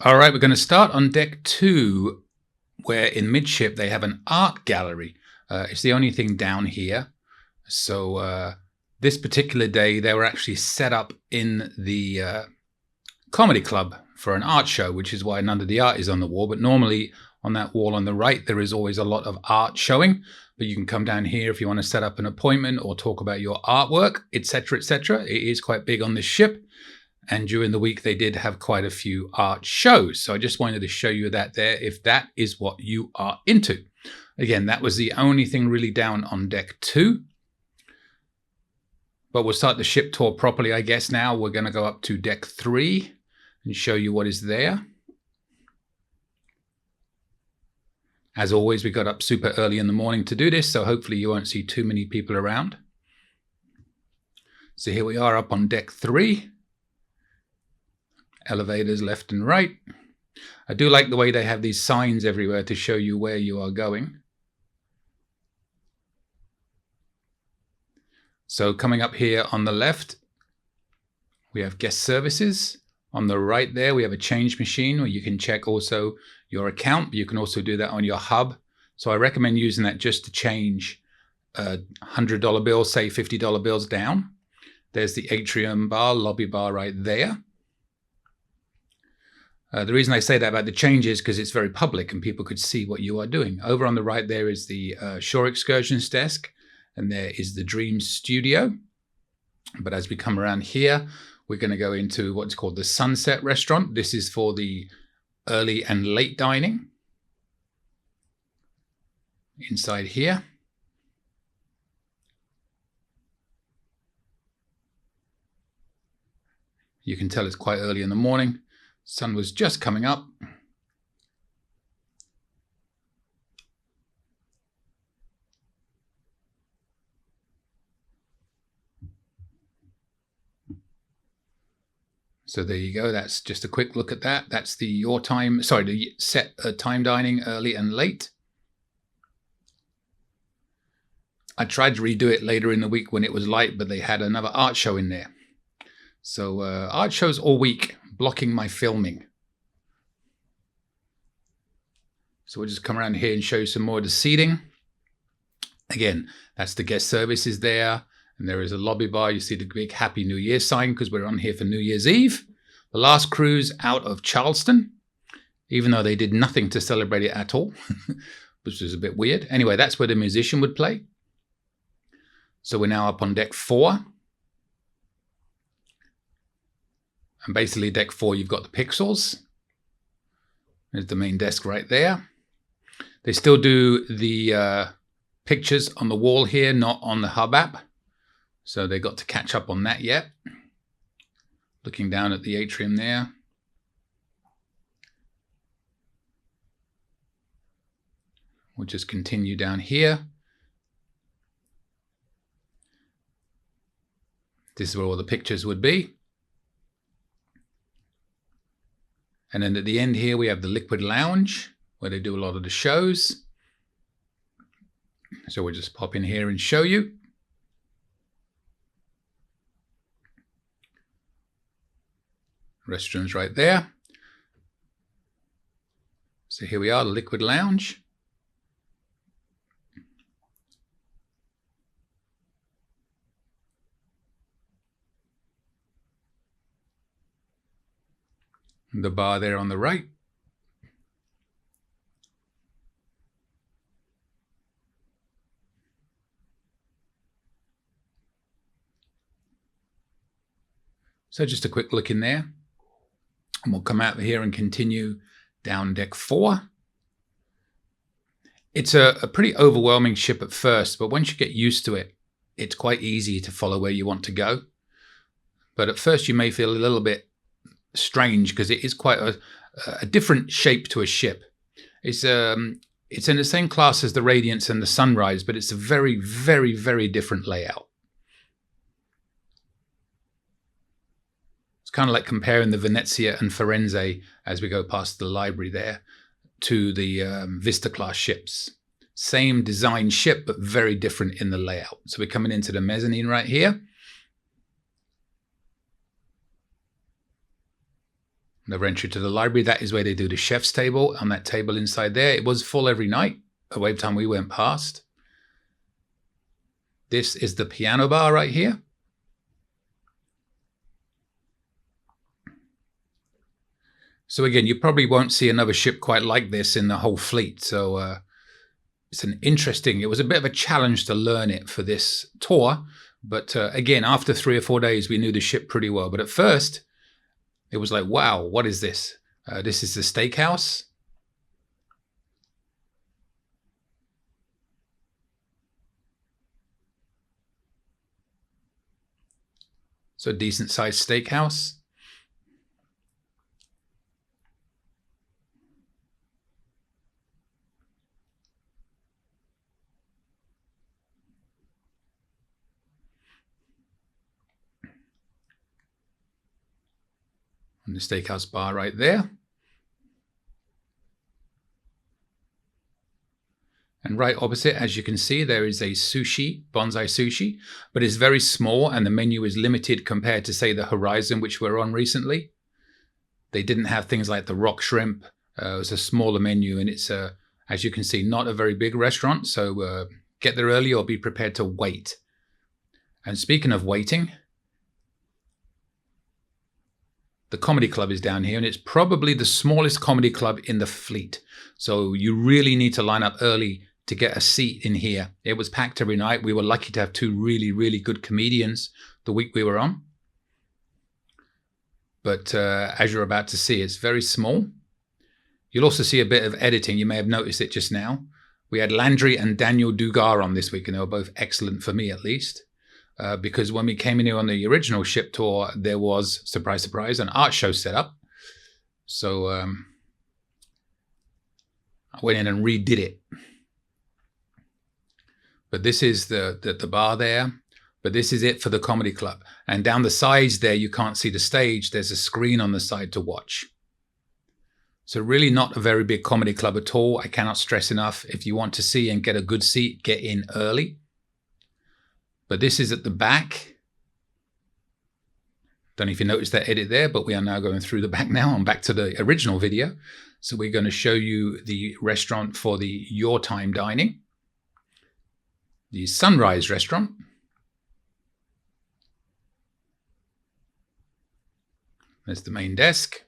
All right, we're going to start on deck 2, where in midship they have an art gallery. It's the only thing down here. So this particular day they were actually set up in the comedy club for an art show, which is why none of the art is on the wall. But normally on that wall on the right there is always a lot of art showing. But you can come down here if you want to set up an appointment or talk about your artwork, etc., etc. It is quite big on this ship. And during the week, they did have quite a few art shows. So I just wanted to show you that there, if that is what you are into. Again, that was the only thing really down on deck 2. But we'll start the ship tour properly, I guess, now. We're going to go up to deck 3 and show you what is there. As always, we got up super early in the morning to do this, so hopefully you won't see too many people around. So here we are up on deck 3. Elevators left and right. I do like the way they have these signs everywhere to show you where you are going. So coming up here on the left, we have guest services. On the right there, we have a change machine where you can check also your account. But you can also do that on your hub. So I recommend using that just to change $100 bills, say $50 bills down. There's the atrium bar, lobby bar right there. The reason I say that about the change is because it's very public and people could see what you are doing. Over on the right there is the Shore Excursions desk, and there is the Dream Studio. But as we come around here, we're going to go into what's called the Sunset Restaurant. This is for the early and late dining. Inside here. You can tell it's quite early in the morning. Sun was just coming up. So there you go. That's just a quick look at that. That's the the set time dining, early and late. I tried to redo it later in the week when it was light, but they had another art show in there. So art shows all week, blocking my filming. So we'll just come around here and show you some more of the seating. Again, that's the guest services there. And there is a lobby bar. You see the big Happy New Year sign because we're on here for New Year's Eve. The last cruise out of Charleston, even though they did nothing to celebrate it at all, which was a bit weird. Anyway, that's where the musician would play. So we're now up on deck 4. And basically deck 4, you've got the pixels. There's the main desk right there. They still do the pictures on the wall here, not on the hub app. So they got to catch up on that yet. Looking down at the atrium there. We'll just continue down here. This is where all the pictures would be. And then at the end here, we have the Liquid Lounge, where they do a lot of the shows. So we'll just pop in here and show you. Restrooms right there. So here we are, the Liquid Lounge. The bar there on the right. So just a quick look in there. And we'll come out here and continue down deck 4. It's a pretty overwhelming ship at first, but once you get used to it, it's quite easy to follow where you want to go. But at first you may feel a little bit strange because it is quite a different shape to a ship. It's in the same class as the Radiance and the Sunrise, but it's a very, very, very different layout. It's kind of like comparing the Venezia and Firenze as we go past the library there to the Vista class ships. Same design ship, but very different in the layout. So we're coming into the mezzanine right here. Another entry to the library. That is where they do the chef's table. On that table inside there, it was full every night. Every time we went past. This is the piano bar right here. So again, you probably won't see another ship quite like this in the whole fleet. So it's it was a bit of a challenge to learn it for this tour. But again, after 3 or 4 days, we knew the ship pretty well. But at first, it was like, wow, what is this? This is the Steakhouse. So a decent sized steakhouse. And the Steakhouse bar right there. And right opposite, as you can see, there is a sushi, Bonsai Sushi, but it's very small and the menu is limited compared to, say, the Horizon, which we're on recently. They didn't have things like the rock shrimp. It was a smaller menu, and it's, as you can see, not a very big restaurant. So get there early or be prepared to wait. And speaking of waiting, the comedy club is down here, and it's probably the smallest comedy club in the fleet. So you really need to line up early to get a seat in here. It was packed every night. We were lucky to have 2 really, really good comedians the week we were on. But as you're about to see, it's very small. You'll also see a bit of editing. You may have noticed it just now. We had Landry and Daniel Dugar on this week, and they were both excellent for me, at least. Because when we came in here on the original ship tour, there was, surprise, surprise, an art show set up. So I went in and redid it. But this is the bar there. But this is it for the comedy club. And down the sides there, you can't see the stage. There's a screen on the side to watch. So really not a very big comedy club at all. I cannot stress enough. If you want to see and get a good seat, get in early. But this is at the back. Don't know if you noticed that edit there, but we are now going through the back now. I'm back to the original video. So we're going to show you the restaurant for the Your Time dining. The Sunrise restaurant. There's the main desk.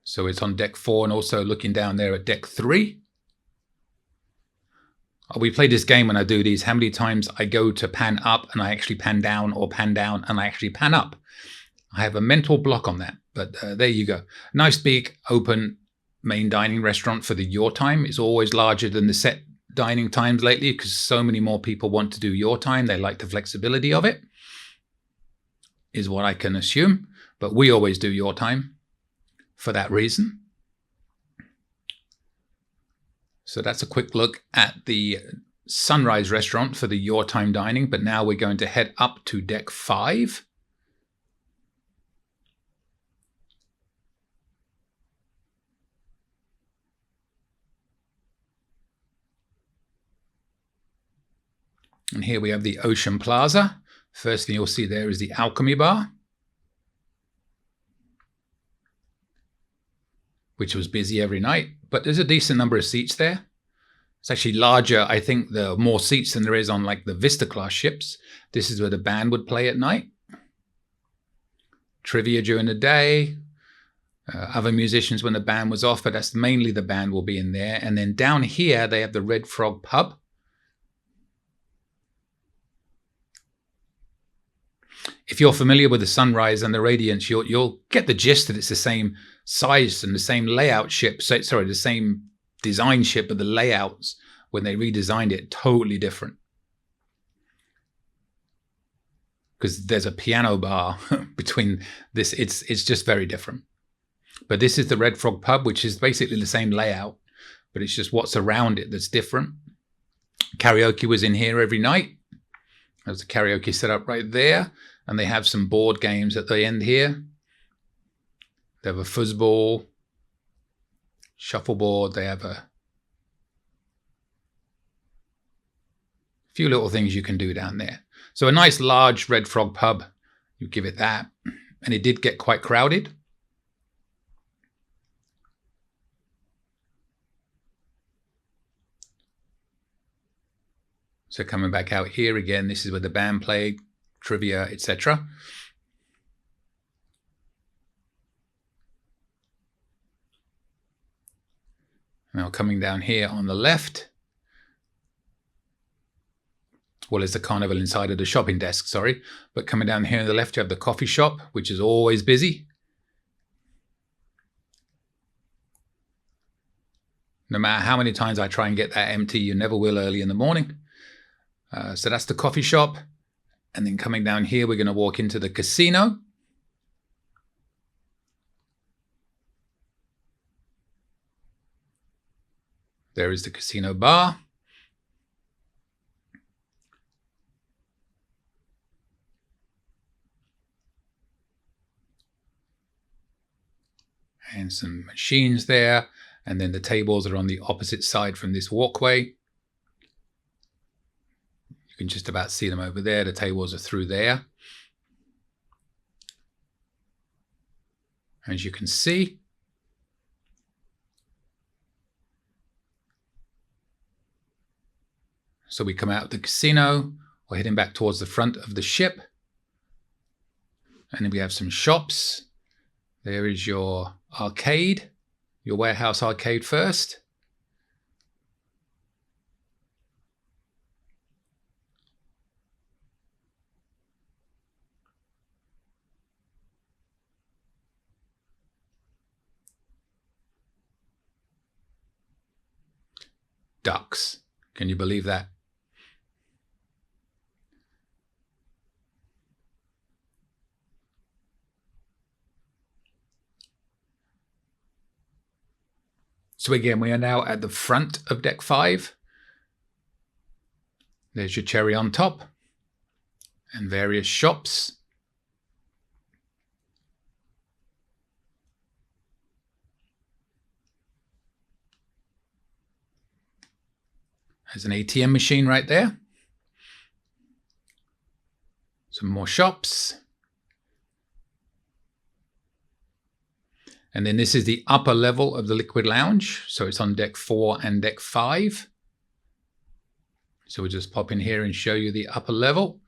So it's on deck 4 and also looking down there at deck 3. We play this game when I do these. How many times I go to pan up and I actually pan down, or pan down and I actually pan up. I have a mental block on that, but there you go. Nice big open main dining restaurant for the Your Time. It's always larger than the set dining times lately because so many more people want to do Your Time. They like the flexibility of it, is what I can assume. But we always do Your Time for that reason. So that's a quick look at the Sunrise restaurant for the Your Time dining. But now we're going to head up to deck 5. And here we have the Ocean Plaza. First thing you'll see there is the Alchemy Bar, which was busy every night, but there's a decent number of seats there. It's actually larger, I think, there are more seats than there is on like the Vista class ships. This is where the band would play at night. Trivia during the day, other musicians when the band was off, but that's mainly the band will be in there. And then down here, they have the Red Frog Pub. If you're familiar with the Sunrise and the Radiance, you'll get the gist that it's the same size and the same layout ship. So, sorry, the same design ship, but the layouts, when they redesigned it, totally different. Because there's a piano bar between this. It's just very different. But this is the Red Frog Pub, which is basically the same layout, but it's just what's around it that's different. Karaoke was in here every night. There's the karaoke set up right there. And they have some board games at the end here. They have a foosball, shuffleboard. They have a few little things you can do down there. So a nice large Red Frog pub, you give it that. And it did get quite crowded. So coming back out here again, this is where the band played, trivia, etc. Now coming down here on the left, well, it's the Carnival inside of the shopping desk, sorry. But coming down here on the left, you have the coffee shop, which is always busy. No matter how many times I try and get that empty, you never will early in the morning. So that's the coffee shop. And then coming down here, we're going to walk into the casino. There is the casino bar. And some machines there. And then the tables are on the opposite side from this walkway. You can just about see them over there. The tables are through there. As you can see. So we come out of the casino. We're heading back towards the front of the ship. And then we have some shops. There is your arcade, your warehouse arcade first. Ducks. Can you believe that? So again, we are now at the front of deck 5. There's your cherry on top and various shops. There's an ATM machine right there. Some more shops. And then this is the upper level of the Liquid Lounge. So it's on deck 4 and deck 5. So we'll just pop in here and show you the upper level.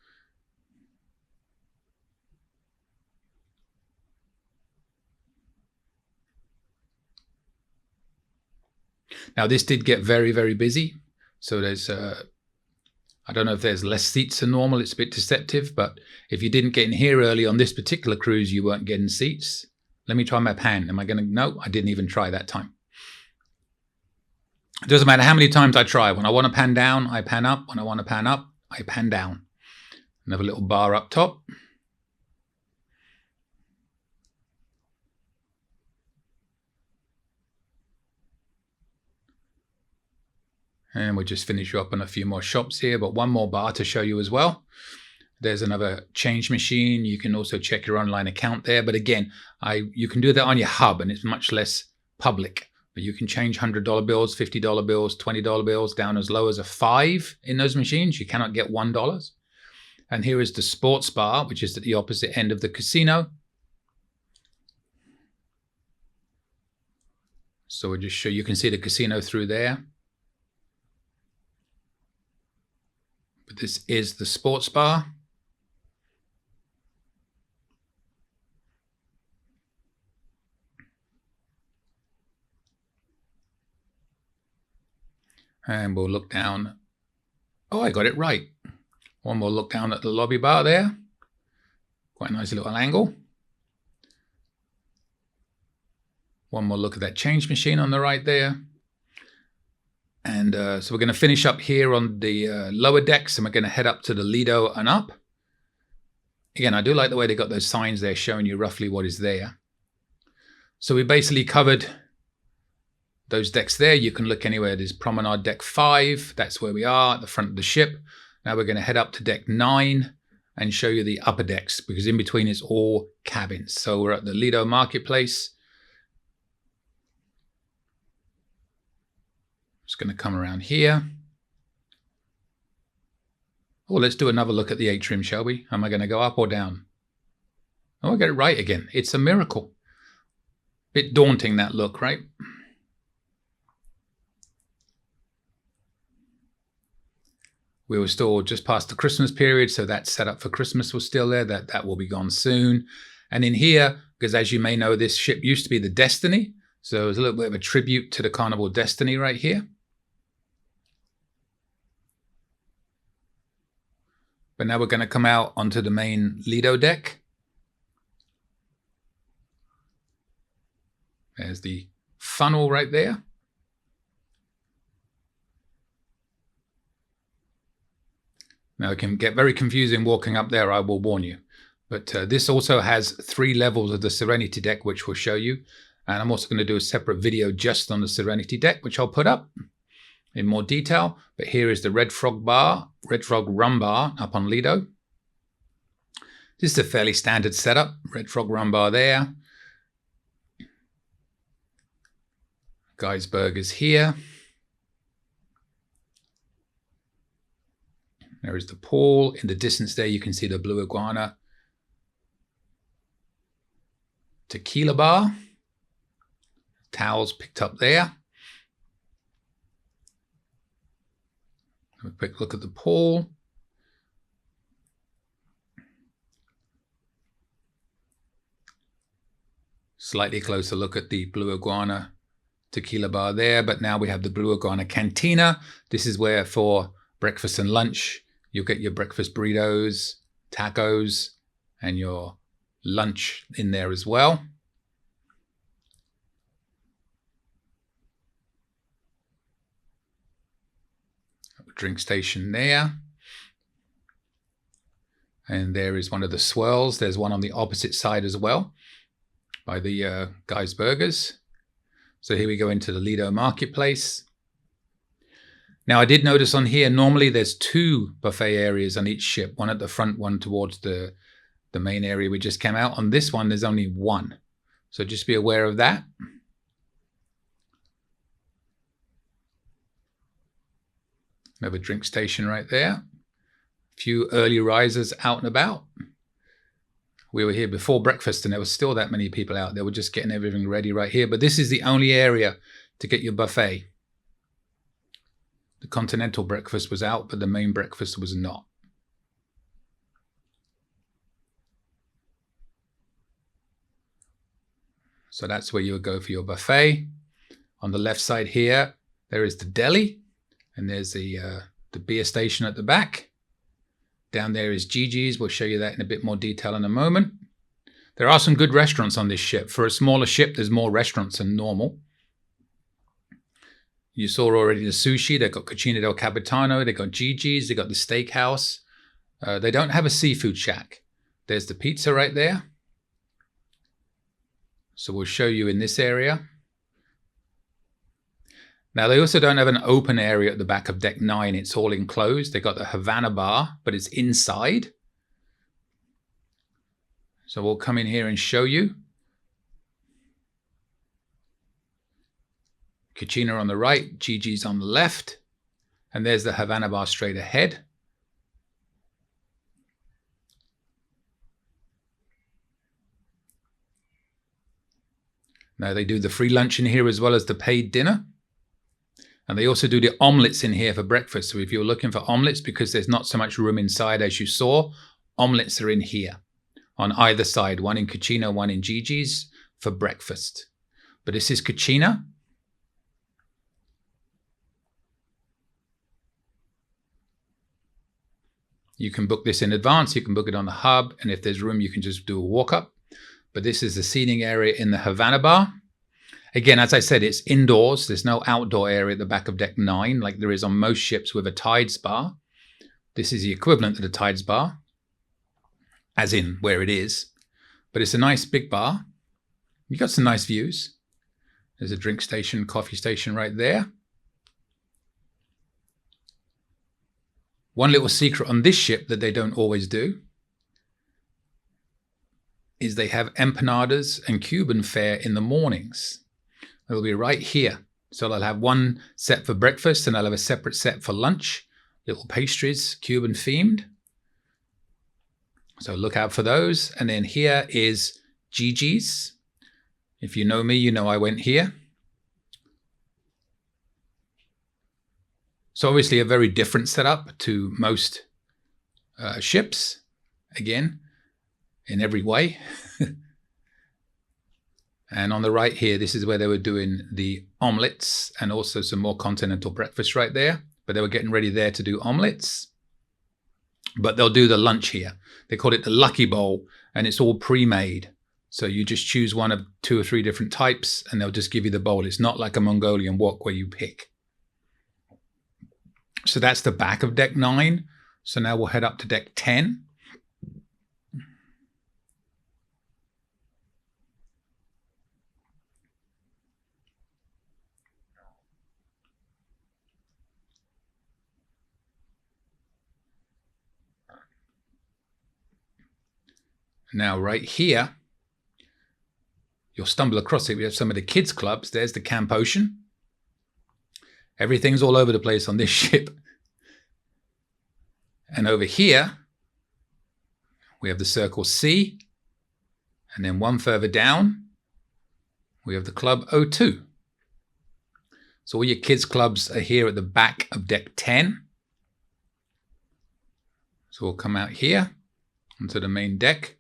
Now this did get very, very busy. So there's, I don't know if there's less seats than normal. It's a bit deceptive, but if you didn't get in here early on this particular cruise, you weren't getting seats. Let me try my pan. Am I going to? No, I didn't even try that time. It doesn't matter how many times I try. When I want to pan down, I pan up. When I want to pan up, I pan down. Another little bar up top. And we'll just finish you up on a few more shops here, but one more bar to show you as well. There's another change machine. You can also check your online account there. But again, you can do that on your hub and it's much less public. But you can change $100 bills, $50 bills, $20 bills down as low as a 5 in those machines. You cannot get $1. And here is the sports bar, which is at the opposite end of the casino. So we'll just show you can see the casino through there. But this is the sports bar. And we'll look down. Oh, I got it right. One more look down at the lobby bar there. Quite a nice little angle. One more look at that change machine on the right there. And so we're going to finish up here on the lower decks and we're going to head up to the Lido and up. Again, I do like the way they got those signs there showing you roughly what is there. So we basically covered those decks there. You can look anywhere. There's Promenade Deck 5. That's where we are at the front of the ship. Now we're going to head up to Deck 9 and show you the upper decks because in between is all cabins. So we're at the Lido Marketplace. Just going to come around here. Oh, let's do another look at the atrium, shall we? Am I going to go up or down? Oh, I got it right again. It's a miracle. Bit daunting, that look, right? We were still just past the Christmas period, so that setup for Christmas was still there. That will be gone soon. And in here, because as you may know, this ship used to be the Destiny. So it was a little bit of a tribute to the Carnival Destiny right here. But now we're going to come out onto the main Lido deck. There's the funnel right there. Now it can get very confusing walking up there, I will warn you. But this also has 3 levels of the Serenity Deck, which we'll show you. And I'm also going to do a separate video just on the Serenity Deck, which I'll put up in more detail. But here is the Red Frog Rum Bar up on Lido. This is a fairly standard setup. Red Frog Rum Bar there. Guy's Burgers here. There is the pool. In the distance there, you can see the Blue Iguana. Tequila bar. Towels picked up there. Have a quick look at the pool. Slightly closer look at the Blue Iguana tequila bar there, but now we have the Blue Iguana Cantina. This is where for breakfast and lunch, you'll get your breakfast burritos, tacos, and your lunch in there as well. Drink station there. And there is one of the swirls. There's one on the opposite side as well by the Guy's Burgers. So here we go into the Lido Marketplace. Now I did notice on here, normally there's 2 buffet areas on each ship, one at the front, one towards the main area we just came out. On this one, there's only 1. So just be aware of that. Another drink station right there. A few early risers out and about. We were here before breakfast and there was still that many people out there. We're just getting everything ready right here. But this is the only area to get your buffet. The continental breakfast was out, but the main breakfast was not. So that's where you would go for your buffet. On the left side here, there is the deli. And there's the beer station at the back. Down there is Gigi's. We'll show you that in a bit more detail in a moment. There are some good restaurants on this ship. For a smaller ship, there's more restaurants than normal. You saw already the sushi. They've got Cuccina Del Capitano. They've got Gigi's. They've got the Steakhouse. They don't have a seafood shack. There's the pizza right there. So we'll show you in this area. Now, they also don't have an open area at the back of Deck 9. It's all enclosed. They've got the Havana Bar, but it's inside. So we'll come in here and show you. Cuccina on the right, Gigi's on the left. And there's the Havana Bar straight ahead. Now, they do the free lunch in here as well as the paid dinner. And they also do the omelets in here for breakfast. So if you're looking for omelets, because there's not so much room inside as you saw, omelets are in here on either side, one in Cuccina, one in Gigi's for breakfast. But this is Cuccina. You can book this in advance. You can book it on the hub. And if there's room, you can just do a walk up. But this is the seating area in the Havana Bar. Again, as I said, it's indoors. There's no outdoor area at the back of Deck 9 like there is on most ships with a Tides Bar. This is the equivalent to the Tides Bar, as in where it is. But it's a nice big bar. You've got some nice views. There's a drink station, coffee station right there. One little secret on this ship that they don't always do is they have empanadas and Cuban fare in the mornings. It'll be right here. So they'll have one set for breakfast and they'll have a separate set for lunch. little pastries, Cuban themed. So look out for those. And then here is Gigi's. If you know me, you know I went here. So obviously a very different setup to most ships, again, in every way. And on the right here, this is where they were doing the omelets and also some more continental breakfast right there. But they were getting ready there to do omelets. But they'll do the lunch here. They call it the Lucky Bowl, and it's all pre-made. So you just choose one of 2 or 3 different types, and they'll just give you the bowl. It's not like a Mongolian wok where you pick. So that's the back of deck 9. So now we'll head up to deck 10. Now right here, you'll stumble across it. We have some of the kids' clubs. There's the Camp Ocean. Everything's all over the place on this ship. And over here, we have the Circle C. And then one further down, we have the Club O2. So all your kids' clubs are here at the back of deck 10. So we'll come out here onto the main deck.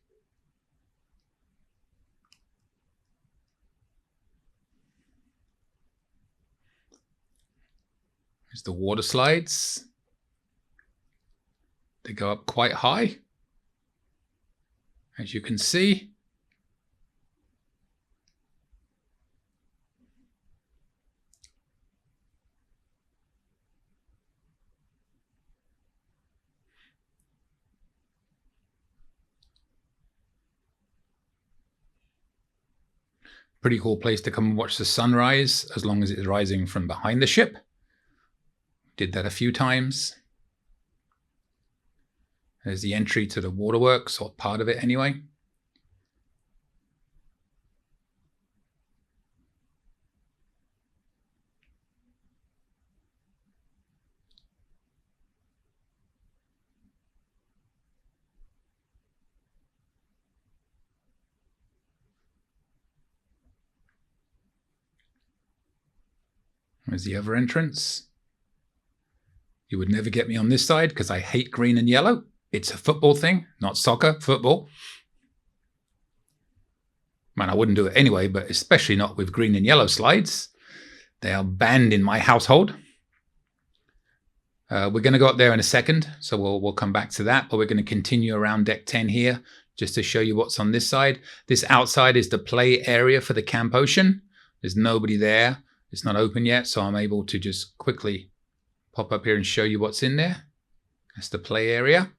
There's the water slides. They go up quite high, as you can see. Pretty cool place to come and watch the sunrise, as long as it's rising from behind the ship. Did that a few times. There's the entry to the waterworks, or part of it anyway. There's the other entrance. You would never get me on this side because I hate green and yellow. It's a football thing, not soccer, football. Man, I wouldn't do it anyway, but especially not with green and yellow slides. They are banned in my household. We're going to go up there in a second, so we'll come back to that. But we're going to continue around deck 10 here just to show you what's on this side. This outside is the play area for the Camp Ocean. There's nobody there. It's not open yet, so I'm able to just quickly pop up here and show you what's in there. That's the play area.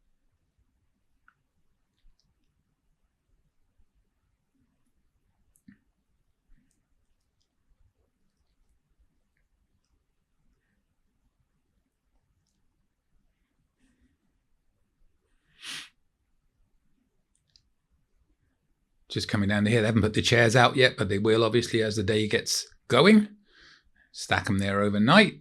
Just coming down here. They haven't put the chairs out yet, but they will obviously as the day gets going. Stack them there overnight.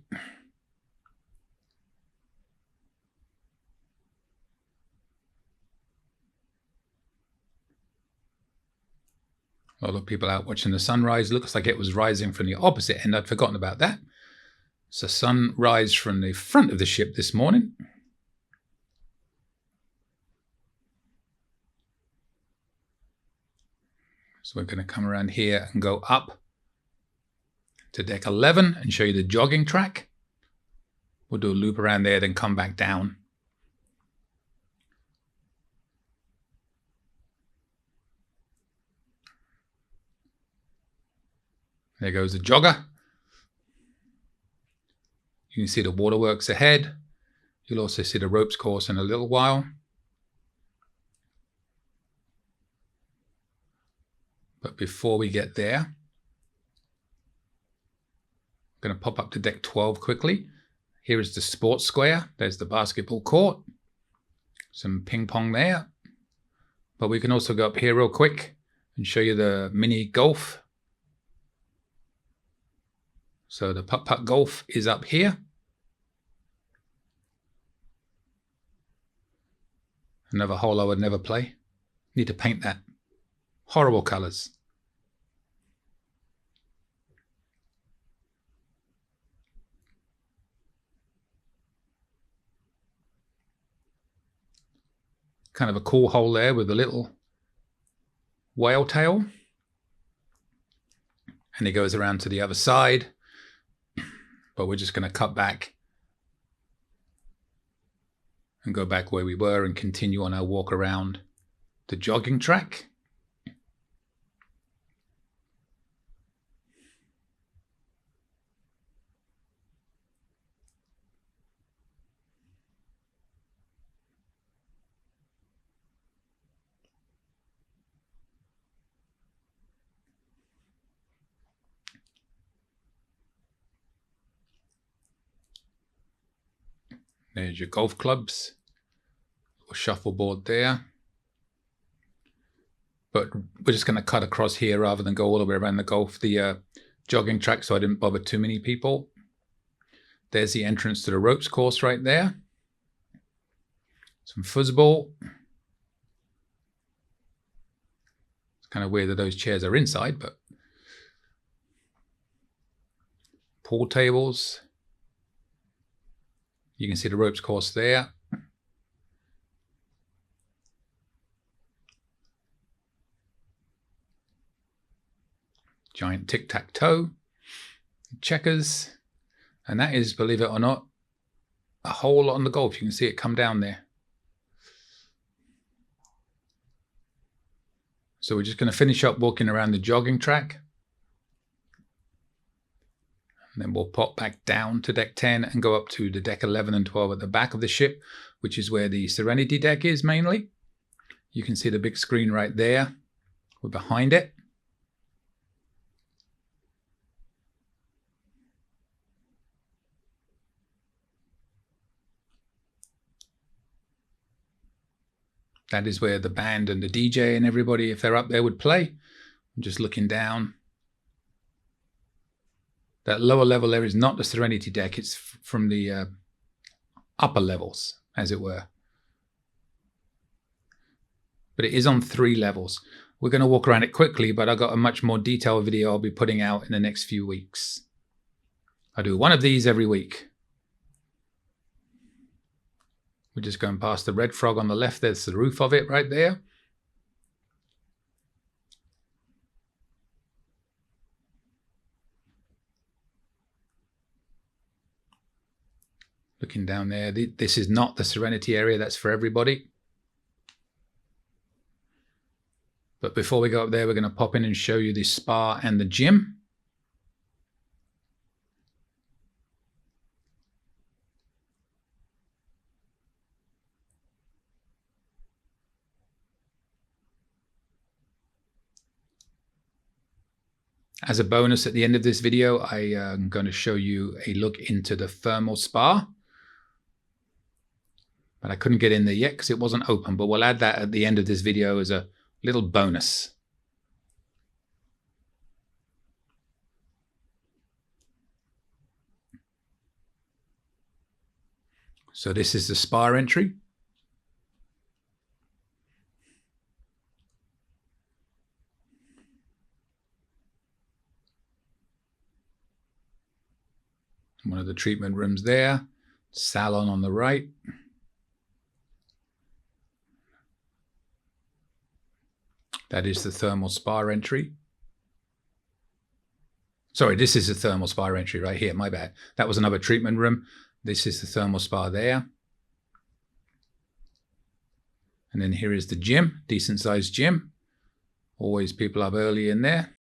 A lot of people out watching the sunrise. Looks like it was rising from the opposite end. I'd forgotten about that. It's a sunrise from the front of the ship this morning. So we're going to come around here and go up to deck 11 and show you the jogging track. We'll do a loop around there, then come back down. There goes the jogger. You can see the waterworks ahead. You'll also see the ropes course in a little while. But before we get there, I'm going to pop up to deck 12 quickly. Here is the SportSquare. There's the basketball court. Some ping pong there. But we can also go up here real quick and show you the mini golf. So the putt-putt golf is up here. Another hole I would never play. Need to paint that. Horrible colors. Kind of a cool hole there with a little whale tail. And it goes around to the other side. But we're just going to cut back and go back where we were and continue on our walk around the jogging track. There's your golf clubs, or shuffleboard there. But we're just going to cut across here rather than go all the way around the jogging track, so I didn't bother too many people. There's the entrance to the ropes course right there. Some foosball. It's kind of weird that those chairs are inside, but pool tables. You can see the ropes course there. Giant tic-tac-toe, checkers, and that is, believe it or not, a hole on the golf. You can see it come down there. So we're just going to finish up walking around the jogging track. And then we'll pop back down to deck 10 and go up to the deck 11 and 12 at the back of the ship, which is where the Serenity Deck is mainly. You can see the big screen right there. We're behind it. That is where the band and the DJ and everybody, if they're up there, would play. I'm just looking down. That lower level there is not the Serenity Deck. It's from the upper levels, as it were. But it is on 3 levels. We're going to walk around it quickly, but I've got a much more detailed video I'll be putting out in the next few weeks. I do one of these every week. We're just going past the red frog on the left. There's the roof of it right there. Looking down there, this is not the Serenity area. That's for everybody. But before we go up there, we're going to pop in and show you the spa and the gym. As a bonus at the end of this video, I am going to show you a look into the thermal spa. But I couldn't get in there yet because it wasn't open, but we'll add that at the end of this video as a little bonus. So this is the spa entry. One of the treatment rooms there. Salon on the right. That is the thermal spa entry. Sorry, this is the thermal spa entry right here. My bad. That was another treatment room. This is the thermal spa there. And then here is the gym, decent sized gym. Always people up early in there.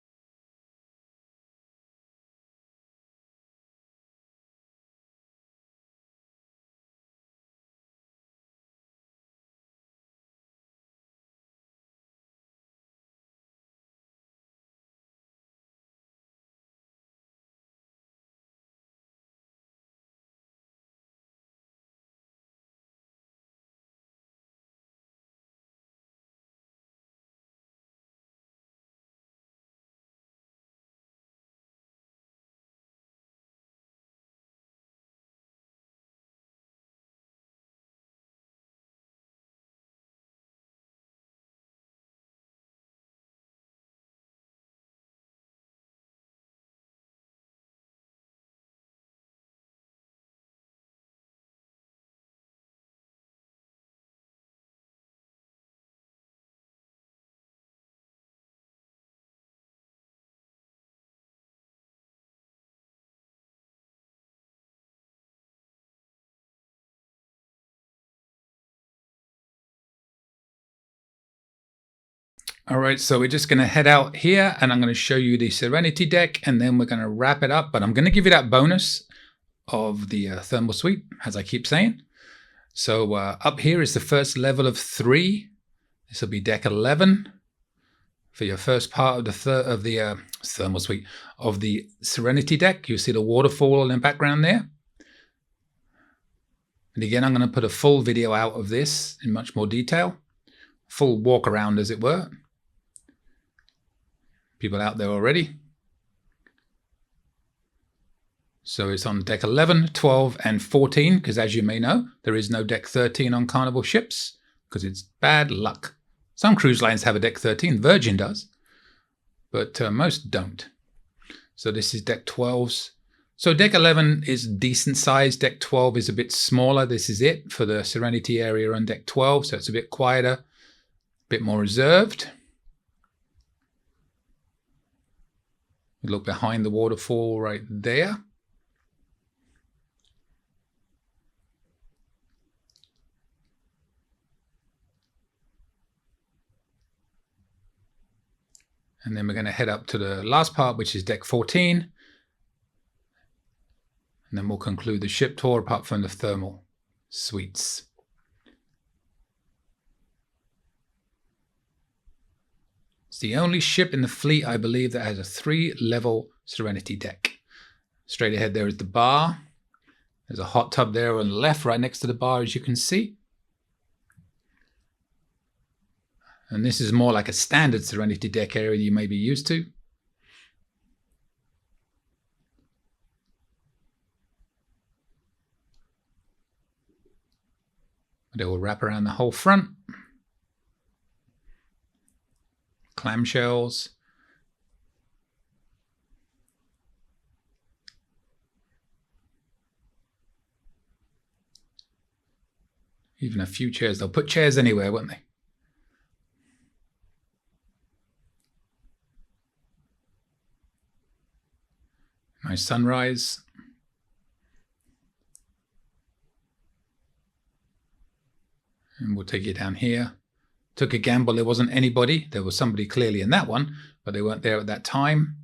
All right, so we're just going to head out here and I'm going to show you the Serenity Deck and then we're going to wrap it up. But I'm going to give you that bonus of the thermal suite, as I keep saying. So up here is the first level of 3. This will be deck 11 for your first part of the thermal suite of the Serenity Deck. You see the waterfall in the background there. And again, I'm going to put a full video out of this in much more detail. Full walk around, as it were. People out there already. So it's on deck 11, 12, and 14, because as you may know, there is no deck 13 on Carnival ships, because it's bad luck. Some cruise lines have a deck 13, Virgin does, but most don't. So this is deck 12's. So deck 11 is decent size, deck 12 is a bit smaller. This is it for the Serenity area on deck 12, so it's a bit quieter, a bit more reserved. You look behind the waterfall right there. And then we're going to head up to the last part, which is deck 14. And then we'll conclude the ship tour apart from the thermal suites. It's the only ship in the fleet, I believe, that has a 3-level Serenity Deck. Straight ahead there is the bar. There's a hot tub there on the left, right next to the bar, as you can see. And this is more like a standard Serenity Deck area you may be used to. They will wrap around the whole front. Clamshells. Even a few chairs. They'll put chairs anywhere, won't they? Nice sunrise. And we'll take you down here. Took a gamble, there wasn't anybody. There was somebody clearly in that one, but they weren't there at that time.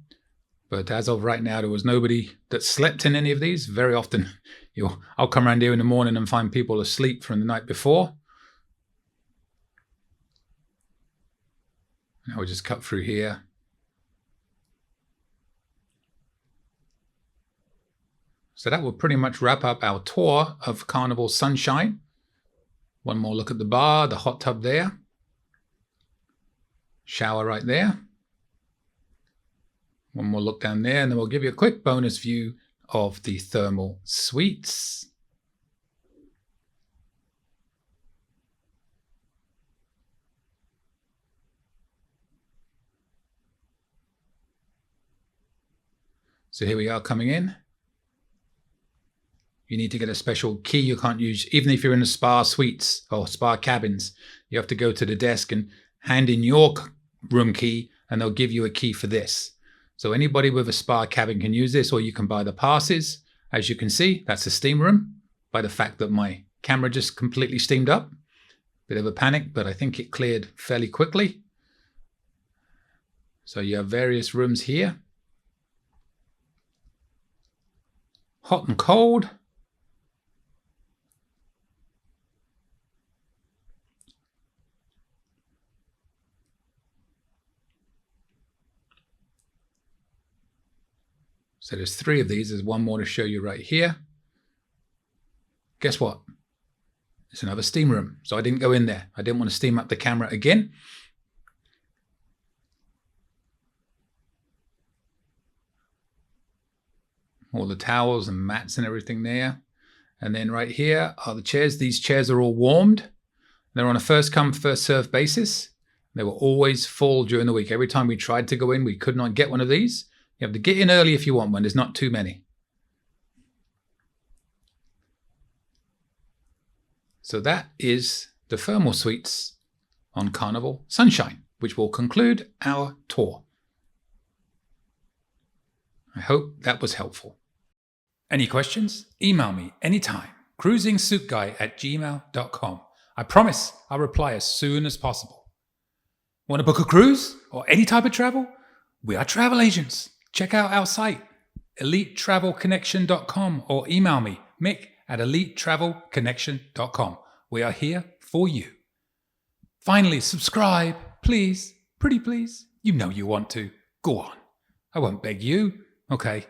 But as of right now, there was nobody that slept in any of these. Very often, I'll come around here in the morning and find people asleep from the night before. Now we'll just cut through here. So that will pretty much wrap up our tour of Carnival Sunshine. One more look at the bar, the hot tub there. Shower right there. One more look down there, and then we'll give you a quick bonus view of the thermal suites. So here we are coming in. You need to get a special key you can't use, even if you're in the spa suites or spa cabins. You have to go to the desk and hand in your room key, and they'll give you a key for this. So anybody with a spa cabin can use this, or you can buy the passes. As you can see, that's a steam room. By the fact that my camera just completely steamed up. Bit of a panic, but I think it cleared fairly quickly. So you have various rooms here. Hot and cold. So there's 3 of these. There's one more to show you right here. Guess what? It's another steam room. So I didn't go in there. I didn't want to steam up the camera again. All the towels and mats and everything there. And then right here are the chairs. These chairs are all warmed. They're on a first come, first served basis. They were always full during the week. Every time we tried to go in, we could not get one of these. You have to get in early if you want one. There's not too many. So that is the thermal suites on Carnival Sunshine, which will conclude our tour. I hope that was helpful. Any questions? Email me anytime. cruisingsuitguy@gmail.com. I promise I'll reply as soon as possible. Want to book a cruise or any type of travel? We are travel agents. Check out our site, elitetravelconnection.com, or email me, Mick, at elitetravelconnection.com. We are here for you. Finally, subscribe, please. Pretty please. You know you want to. Go on. I won't beg you. Okay,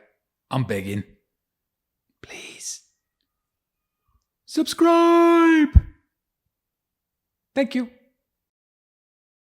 I'm begging. Please. Subscribe. Thank you.